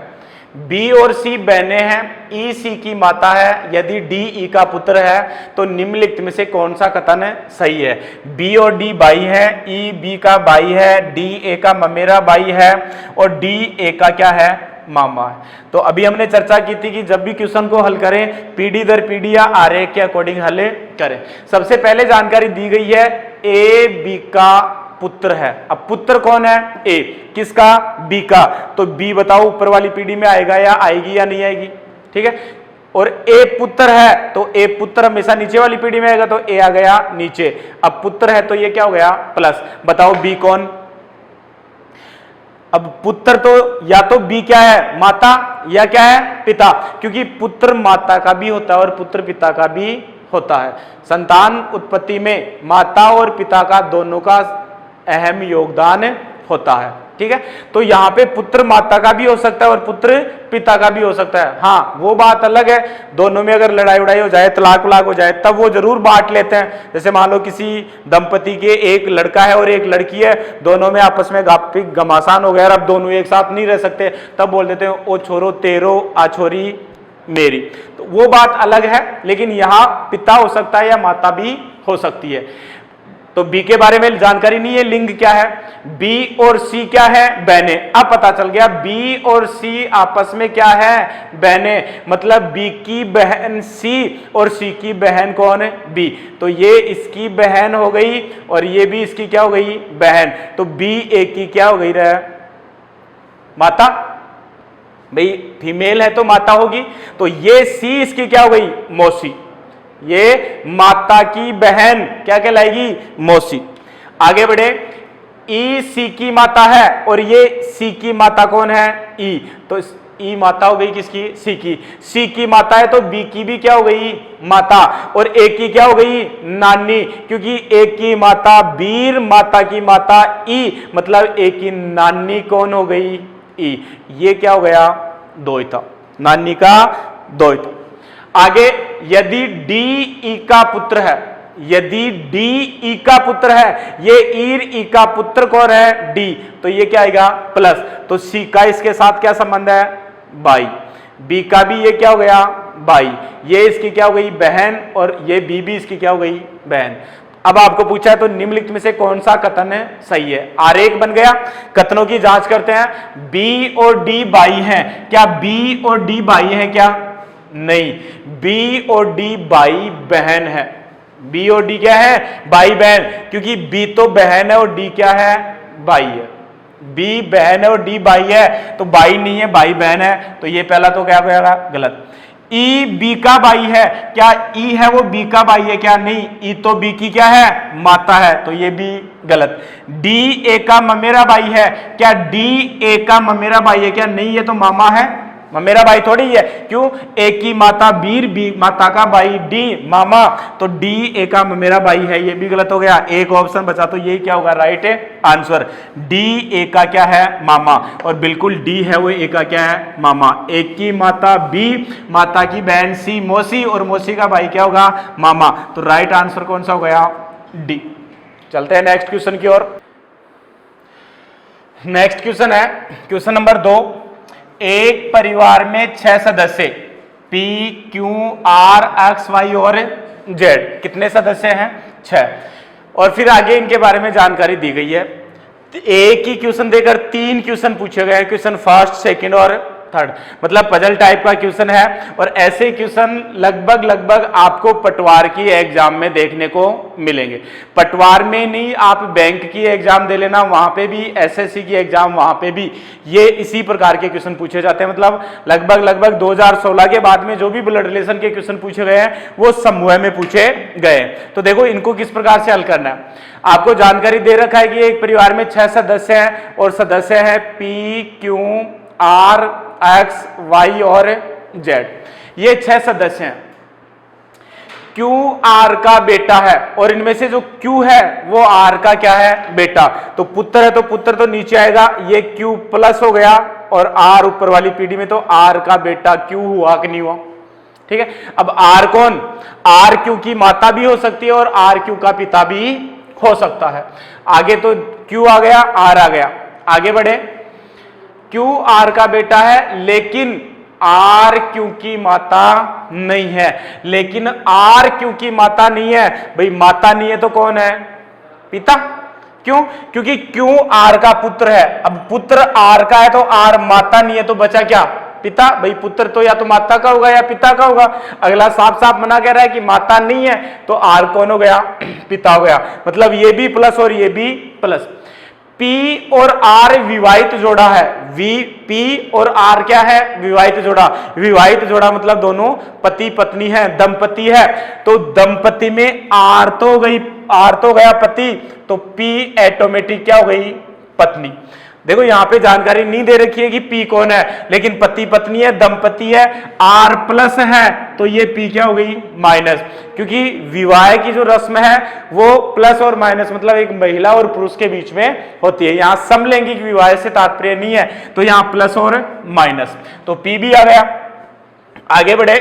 बी और सी बहने हैं, ई सी की माता है, यदि डी ई का पुत्र है तो निम्नलिखित में से कौन सा कथन सही है। बी और डी भाई है, ई बी का भाई है, डी ए का ममेरा भाई है और डी ए का क्या है, मामा है। तो अभी हमने चर्चा की थी कि जब भी क्वेश्चन को हल करें पीढ़ी दर पीढ़ी या आरेख के अकॉर्डिंग हल करें। सबसे पहले जानकारी दी गई है ए बी का पुत्र है। अब पुत्र कौन है, ए, किसका, बी का। तो बी बताओ ऊपर वाली पीढ़ी में आएगा या आएगी या नहीं आएगी, ठीक है। और ए पुत्र है तो ए पुत्र हमेशा नीचे वाली पीढ़ी में आएगा, तो ए आ गया नीचे। अब पुत्र है तो ये क्या हो गया, प्लस। बताओ बी कौन। अब पुत्र तो या तो बी क्या है, माता, या क्या है, पिता, क्योंकि पुत्र माता का भी होता है और पुत्र पिता का भी होता है। संतान उत्पत्ति में माता और पिता का दोनों का अहम योगदान होता है, ठीक है। तो यहां पे पुत्र माता का भी हो सकता है और पुत्र पिता का भी हो सकता है। हाँ, वो बात अलग है, दोनों में अगर लड़ाई उड़ाई हो जाए, तलाक उलाक हो जाए, तब वो जरूर बांट लेते हैं। जैसे मान लो किसी दंपति के एक लड़का है और एक लड़की है, दोनों में आपस में घमासान हो गया और अब दोनों एक साथ नहीं रह सकते, तब बोल देते हैं ओ छोरो तेरो आ छोरी मेरी। तो वो बात अलग है, लेकिन यहां पिता हो सकता है या माता भी हो सकती है। तो बी के बारे में जानकारी नहीं है, लिंग क्या है, बी और सी क्या है, बहने। अब पता चल गया बी और सी आपस में क्या है, बहने, मतलब बी की बहन सी और सी की बहन कौन है, बी। तो ये इसकी बहन हो गई और ये भी इसकी क्या हो गई, बहन। तो बी ए की क्या हो गई रहा, माता। भाई फीमेल है तो माता होगी, तो ये सी इसकी क्या हो गई, मौसी। ये माता की बहन क्या कहलाएगी, मौसी। आगे बढ़े, ई सी की माता है और ये सी की माता कौन है, ई। तो ई माता हो गई किसकी, सी की। सी की माता है तो बी की भी क्या हो गई, माता। और ए की क्या हो गई, नानी, क्योंकि ए की माता वीर, माता की माता ई, मतलब ए की नानी कौन हो गई, ई। ये क्या हो गया, द्वैता, नानी का द्वैता। आगे, यदि डी ई का पुत्र है, यदि डी ई का पुत्र है, ये ईर ई का पुत्र कौन है, डी, तो ये क्या आएगा, प्लस। तो सी का इसके साथ क्या संबंध है, भाई। बी का भी ये क्या हो गया, भाई। ये इसकी क्या हो गई, बहन, और ये बी भी इसकी क्या हो गई, बहन। अब आपको पूछा है तो निम्नलिखित में से कौन सा कथन है सही है। आरेख बन गया, कथनों की जांच करते हैं। बी और डी भाई हैं, क्या बी और डी भाई हैं क्या, नहीं। बी और डी भाई बहन है, बी और डी क्या है, भाई बहन, क्योंकि बी तो बहन है और डी क्या है, भाई है। बी बहन है और डी भाई है, तो भाई नहीं है, भाई बहन है। तो ये पहला तो क्या होगा, गलत। ई बी का भाई है, क्या ई है वो बी का भाई है क्या, नहीं। ई तो बी की क्या है, माता है, तो ये भी गलत। डी ए का ममेरा भाई है, क्या डी ए का ममेरा भाई है क्या, नहीं, ये तो मामा है, मेरा भाई थोड़ी है, क्यों? ए की माता बीर, बी माता का भाई डी मामा, तो डी ए का मेरा भाई है, ये भी गलत हो गया। एक ऑप्शन बचा, तो ये क्या होगा राइट आंसर, डी ए का क्या है मामा, और बिल्कुल डी है वो ए का क्या है मामा। ए की माता बी, माता की बहन सी मौसी, और मौसी का भाई क्या होगा मामा, तो राइट आंसर कौन सा हो गया डी। चलते हैं नेक्स्ट क्वेश्चन की ओर। नेक्स्ट क्वेश्चन है क्वेश्चन नंबर 2। एक परिवार में 6 सदस्य P, Q, R, X, Y और Z, कितने सदस्य हैं 6, और फिर आगे इनके बारे में जानकारी दी गई है। एक ही क्वेश्चन देकर 3 क्वेश्चन पूछे गए हैं, क्वेश्चन फर्स्ट, सेकंड और थर्ड, मतलब पजल टाइप का क्वेश्चन है। और ऐसे क्वेश्चन लगभग आपको पटवार की एग्जाम में देखने को मिलेंगे। पटवार में नहीं, आप बैंक की एग्जाम दे लेना, वहां पे भी, एसएससी की एग्जाम वहां पे भी ये इसी प्रकार के क्वेश्चन पूछे जाते हैं। मतलब लगभग 2016 के बाद में जो भी ब्लड रिलेशन के क्वेश्चन पूछे गए हैं वो समूह में पूछे गए। तो देखो इनको किस प्रकार से हल करना है। आपको जानकारी दे रखा है कि एक परिवार में 6 सदस्य हैं, और सदस्य है P, Q, R, X, Y और Z। ये 6 सदस्य हैं। Q R का बेटा है, और इनमें से जो Q है वो R का क्या है बेटा, तो पुत्र है, तो पुत्र तो नीचे आएगा, ये Q प्लस हो गया, और R ऊपर वाली पीढ़ी में, तो R का बेटा Q हुआ कि नहीं हुआ, ठीक है। अब R कौन, R Q की माता भी हो सकती है और R Q का पिता भी हो सकता है। आगे तो Q आ गया, R आ गया, आगे बढ़े। Q R का बेटा है, लेकिन R Q की माता नहीं है, लेकिन R Q की माता नहीं है, भाई माता नहीं है तो कौन है पिता, क्यों? क्योंकि Q R का पुत्र है। अब पुत्र R का है तो R माता नहीं है, तो बचा क्या पिता। भाई पुत्र तो या तो माता का होगा या पिता का होगा। अगला साफ साफ मना कह रहा है कि माता नहीं है, तो R कौन हो गया पिता हो गया। मतलब ये भी प्लस और ये भी प्लस। P और R विवाहित जोड़ा है, P और R क्या है विवाहित जोड़ा। विवाहित जोड़ा मतलब दोनों पति पत्नी है, दंपति है, तो दंपति में R तो गया पति, तो P ऑटोमेटिक क्या हो गई पत्नी। देखो यहां पे जानकारी नहीं दे रखी है कि P कौन है, लेकिन पति पत्नी है, दंपति है, R प्लस है, तो ये P क्या हो गई माइनस, क्योंकि विवाह की जो रस्म है वो प्लस और माइनस मतलब एक महिला और पुरुष के बीच में होती है। यहां समलैंगिक विवाह से तात्पर्य नहीं है, तो यहां प्लस और माइनस, तो P भी आ गया। आगे बढ़े,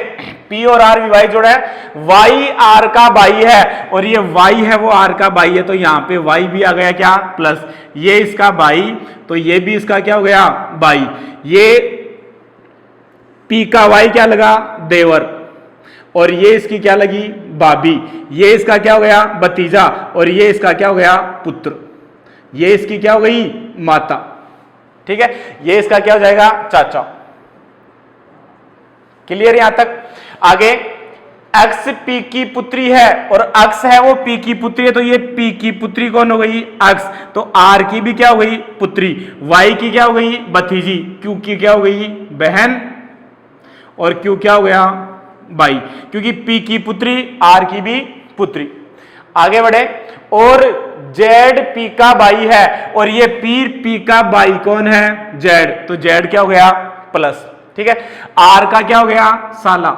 P और R विवाहित जोड़ा है, Y R का भाई है, और ये Y है वो R का भाई है, तो यहां पे Y भी आ गया क्या प्लस, ये इसका भाई, तो ये भी इसका क्या हो गया भाई। ये P का Y क्या लगा देवर, और ये इसकी क्या लगी भाभी, ये इसका क्या हो गया भतीजा, और ये इसका क्या हो गया पुत्र, ये इसकी क्या हो गई माता, ठीक है, ये इसका क्या हो जाएगा चाचा। क्लियर यहां तक। आगे X P की पुत्री है, और X है वो P की पुत्री है, तो ये P की पुत्री कौन हो गई X, तो R की भी क्या हो गई पुत्री, Y की क्या हो गई भतीजी, Q की क्या हो गई बहन, और Q क्या हो गया भाई, क्योंकि P की पुत्री R की भी पुत्री। आगे बढ़े, और Z P का भाई है, और ये P का भाई कौन है Z, तो Z क्या हो गया प्लस, ठीक है। R का क्या हो गया साला,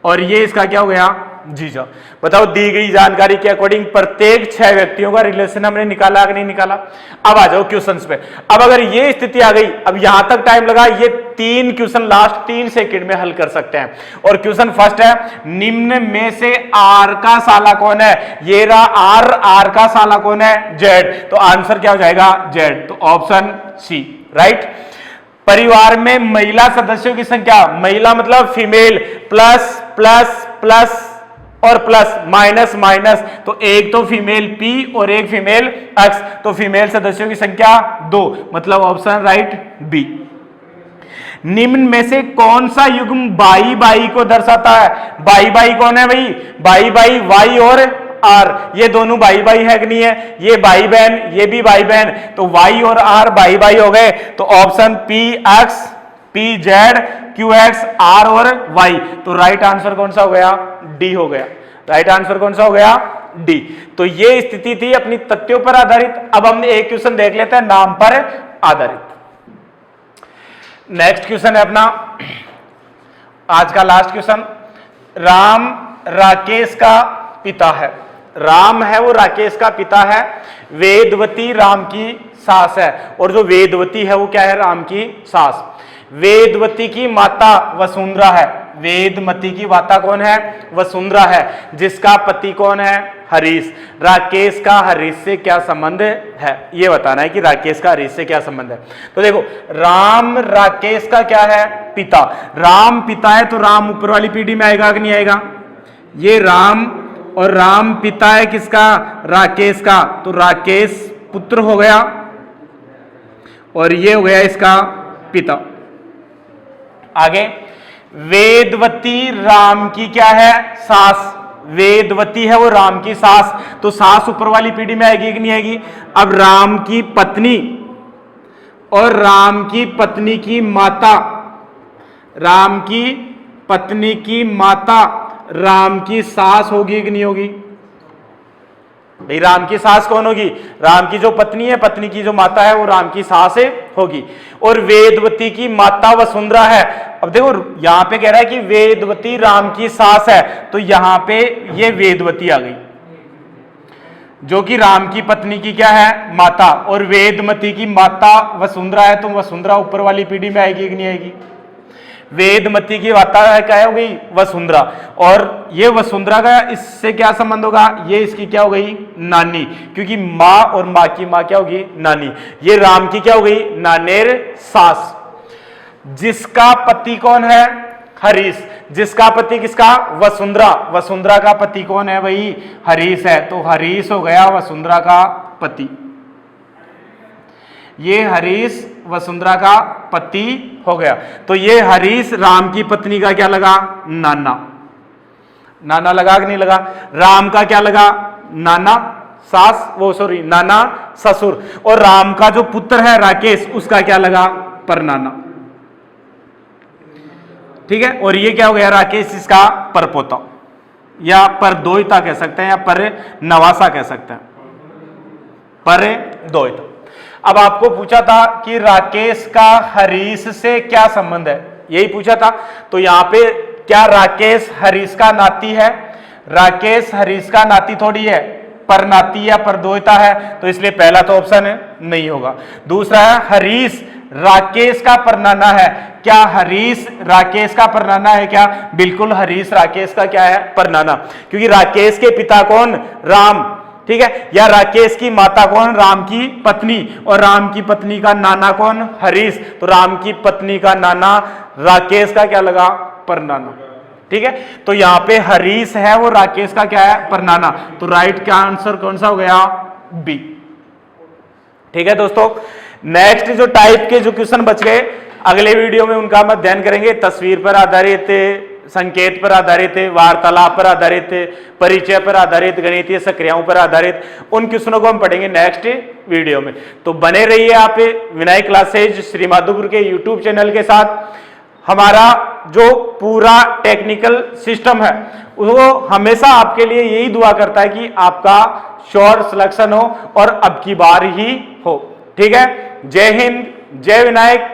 और ये इसका क्या हो गया जीजा। बताओ दी गई जानकारी के अकॉर्डिंग प्रत्येक 6 व्यक्तियों का रिलेशन हमने निकाला कि नहीं निकाला। अब आ जाओ क्वेश्चंस पे। अब अगर ये स्थिति आ गई, अब यहां तक टाइम लगा, ये 3 क्वेश्चन लास्ट 3 सेकंड में हल कर सकते हैं। और क्वेश्चन फर्स्ट है, निम्न में से R का साला कौन है, ये रहा R का साला कौन है Z, तो आंसर क्या हो जाएगा Z, तो ऑप्शन सी राइट। परिवार में महिला सदस्यों की संख्या, महिला मतलब फीमेल, प्लस प्लस प्लस और प्लस माइनस माइनस, तो एक तो फीमेल P और एक फीमेल X, तो फीमेल सदस्यों की संख्या 2, मतलब ऑप्शन राइट बी। निम्न में से कौन सा युग्म बाई बाई को दर्शाता है। बाई बाई कौन है भाई, बाई बाई Y और R, ये दोनों भाई भाई है कि नहीं है, ये भाई बहन ये भी भाई बहन, तो Y और R भाई भाई हो गए, तो option PX PZ QX R और Y, तो राइट आंसर कौन सा हो गया D हो गया। राइट आंसर कौन सा हो गया D। तो ये स्थिति थी अपनी तथ्यों पर आधारित। अब हम एक क्वेश्चन देख लेते हैं नाम पर आधारित। नेक्स्ट क्वेश्चन है अपना आज का लास्ट क्वेश्चन। राम राकेश का पिता है। राम है वो राकेश का पिता है। वेदवती राम की सास है, और जो वेदवती है वो क्या है? राम की सास। वेदवती की माता वसुंधरा है। वेदमती की माता कौन है? वसुंधरा है, जिसका पति कौन है? हरीश। राकेश का हरीश से क्या संबंध है, ये बताना है कि राकेश का हरीश से क्या संबंध है। तो देखो, राम राकेश का क्या है? पिता। राम पिता है तो राम ऊपर वाली पीढ़ी में आएगा कि नहीं आएगा? ये राम, और राम पिता है किसका? राकेश का, तो राकेश पुत्र हो गया, और ये हो गया इसका पिता। आगे, वेदवती राम की क्या है? सास। वेदवती है वो राम की सास, तो सास ऊपर वाली पीढ़ी में आएगी कि नहीं आएगी? अब राम की पत्नी और राम की पत्नी की माता, राम की पत्नी की माता राम की सास होगी कि नहीं होगी? भाई राम की सास कौन होगी? राम की जो पत्नी है, पत्नी की जो माता है वो राम की सास होगी। और वेदवती की माता वसुंधरा है। अब देखो यहां पे कह रहा है कि वेदवती राम की सास है, तो यहां पे ये वेदवती आ गई जो कि राम की पत्नी की क्या है? माता। और वेदमती की माता वसुंधरा है, तो वसुंधरा ऊपर वाली पीढ़ी में आएगी कि नहीं आएगी? वेदमती की माता क्या हो गई? वसुंधरा। और ये वसुंधरा का इससे क्या संबंध होगा? ये इसकी क्या हो गई? नानी, क्योंकि माँ और माँ की माँ क्या होगी? नानी। ये राम की क्या हो गई? नानेर सास। जिसका पति कौन है? हरीश। जिसका पति किसका? वसुंधरा। वसुंधरा का पति कौन है भाई? हरीश है, तो हरीश हो गया वसुंधरा का पति। ये हरीश वसुंधरा का पति हो गया। तो ये हरीश राम की पत्नी का क्या लगा? नाना। नाना लगा कि नहीं लगा? राम का क्या लगा? नाना सास, वो सॉरी नाना ससुर। और राम का जो पुत्र है राकेश, उसका क्या लगा? परनाना। ठीक है, और ये क्या हो गया? राकेश इसका परपोता, या परदोइता कह सकते हैं, या पर नवासा कह सकते हैं, पर दोइता। अब आपको पूछा था कि राकेश का हरीश से क्या संबंध है, यही पूछा था। तो यहां पे क्या राकेश हरीश का नाती है? राकेश हरीश का नाती थोड़ी है, परनाती या परदोइता है, तो इसलिए पहला तो ऑप्शन नहीं होगा। दूसरा है हरीश राकेश का परनाना है। क्या हरीश राकेश का परनाना है क्या? बिल्कुल, हरीश राकेश का क्या है? परनाना, क्योंकि राकेश के पिता कौन? राम। ठीक है, या राकेश की माता कौन? राम की पत्नी। और राम की पत्नी का नाना कौन? हरीश। तो राम की पत्नी का नाना राकेश का क्या लगा? परनाना। ठीक है, तो यहां पे हरीश है वो राकेश का क्या है? परनाना। तो राइट का आंसर कौन सा हो गया? बी। ठीक है दोस्तों, नेक्स्ट जो टाइप के जो क्वेश्चन बच गए अगले वीडियो में उनका हम अध्ययन करेंगे। तस्वीर पर आधारित, संकेत पर आधारित, वार्तालाप पर आधारित, परिचय पर आधारित, गणितीय सक्रियाओं पर आधारित, उन क्वेश्चनों को हम पढ़ेंगे नेक्स्ट वीडियो में। तो बने रहिए आप विनय क्लासेज श्री माधोपुर के यूट्यूब चैनल के साथ। हमारा जो पूरा टेक्निकल सिस्टम है वो हमेशा आपके लिए यही दुआ करता है कि आपका श्योर सिलेक्शन हो और अब की बार ही हो। ठीक है, जय हिंद, जय विनायक,